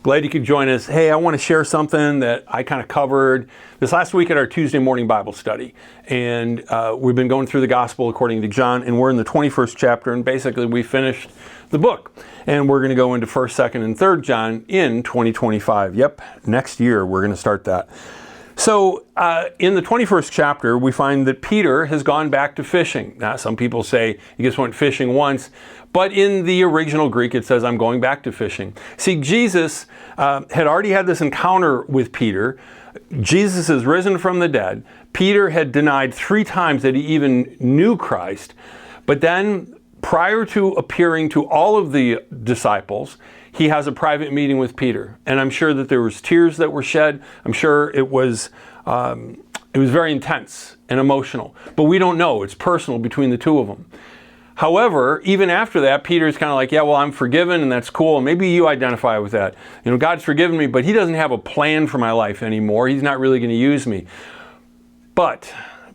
Glad you could join us. Hey, I want to share something that I kind of covered this last week at our Tuesday morning Bible study. And we've been going through the Gospel according to John, and we're in the 21st chapter, and basically we finished the book. And we're going to go into 1st, 2nd, and 3rd John in 2025. Yep, next year we're going to start that. So in the 21st chapter, we find that Peter has gone back to fishing. Now, some people say he just went fishing once, but in the original Greek, it says, I'm going back to fishing. See, Jesus had already had this encounter with Peter. Jesus is risen from the dead. Peter had denied 3 times that he even knew Christ. But then, prior to appearing to all of the disciples, he has a private meeting with Peter. And I'm sure that there was tears that were shed. I'm sure it was very intense and emotional. But we don't know. It's personal between the two of them. However, even after that, Peter's kind of like, yeah, well, I'm forgiven, and that's cool. And maybe you identify with that. You know, God's forgiven me, but he doesn't have a plan for my life anymore. He's not really going to use me. But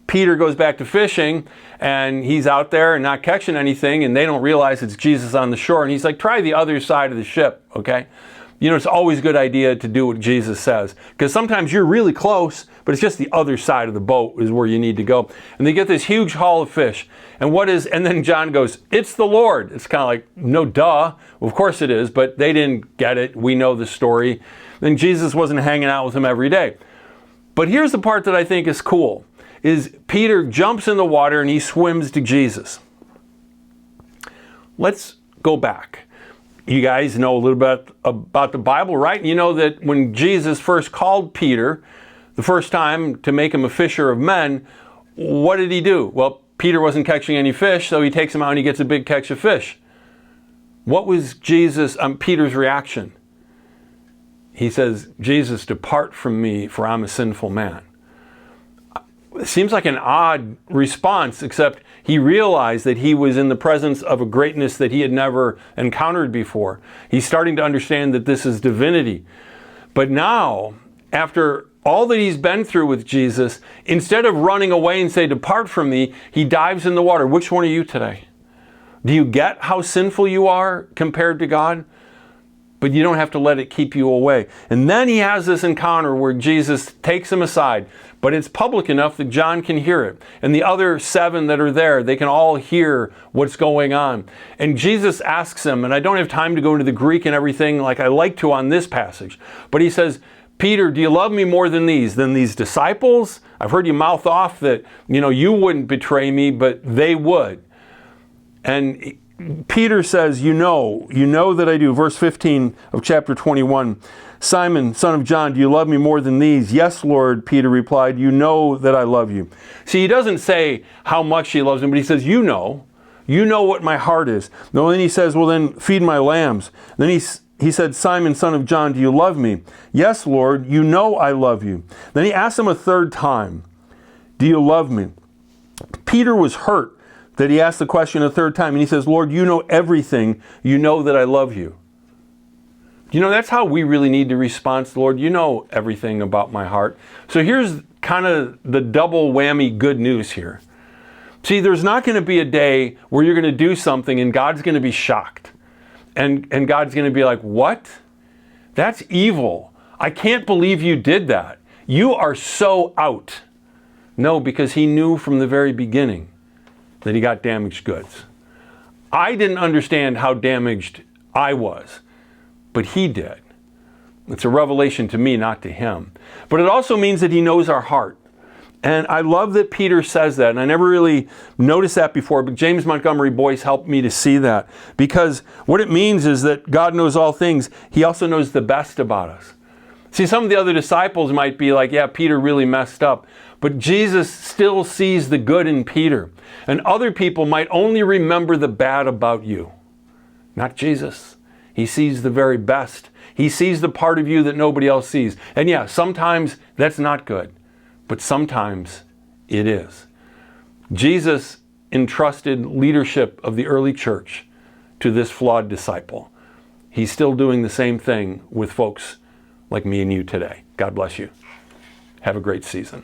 Peter goes back to fishing, and he's out there and not catching anything, and they don't realize it's Jesus on the shore. And he's like, try the other side of the ship, okay? You know, it's always a good idea to do what Jesus says, because sometimes you're really close, but it's just the other side of the boat is where you need to go. And they get this huge haul of fish. And then John goes, it's the Lord. It's kind of like, no, duh. Well, of course it is, but they didn't get it. We know the story. Then Jesus wasn't hanging out with them every day. But here's the part that I think is cool. Is Peter jumps in the water and he swims to Jesus. Let's go back. You guys know a little bit about the Bible, right? You know that when Jesus first called Peter the first time to make him a fisher of men, what did he do? Well, Peter wasn't catching any fish, so he takes him out and he gets a big catch of fish. What was Peter's reaction? He says, Jesus, depart from me, for I'm a sinful man. It seems like an odd response, except he realized that he was in the presence of a greatness that he had never encountered before. He's starting to understand that this is divinity. But now, after all that he's been through with Jesus, instead of running away and say, depart from me, he dives in the water. Which one are you today? Do you get how sinful you are compared to God? But you don't have to let it keep you away. And then he has this encounter where Jesus takes him aside, but it's public enough that John can hear it. And the other 7 that are there, they can all hear what's going on. And Jesus asks him, and I don't have time to go into the Greek and everything like I like to on this passage, but he says, Peter, do you love me more than these disciples? I've heard you mouth off that, you wouldn't betray me, but they would. And Peter says, you know that I do. Verse 15 of chapter 21, Simon, son of John, do you love me more than these? Yes, Lord, Peter replied, you know that I love you. See, he doesn't say how much he loves him, but he says, you know what my heart is. No, then he says, well, then feed my lambs. Then he said, Simon, son of John, do you love me? Yes, Lord, you know I love you. Then he asked him a 3rd time, do you love me? Peter was hurt that he asked the question a 3rd time, and he says, Lord, you know everything. You know that I love you. That's how we really need to respond. Lord, you know everything about my heart. So here's kind of the double whammy good news here. See, there's not going to be a day where you're going to do something and God's going to be shocked. And God's going to be like, what? That's evil. I can't believe you did that. You are so out. No, because he knew from the very beginning that he got damaged goods. I didn't understand how damaged I was, but he did. It's a revelation to me, not to him. But it also means that he knows our heart. And I love that Peter says that, and I never really noticed that before, but James Montgomery Boyce helped me to see that. Because what it means is that God knows all things. He also knows the best about us. See, some of the other disciples might be like, yeah, Peter really messed up. But Jesus still sees the good in Peter. And other people might only remember the bad about you. Not Jesus. He sees the very best. He sees the part of you that nobody else sees. And yeah, sometimes that's not good. But sometimes it is. Jesus entrusted leadership of the early church to this flawed disciple. He's still doing the same thing with folks like me and you today. God bless you. Have a great season.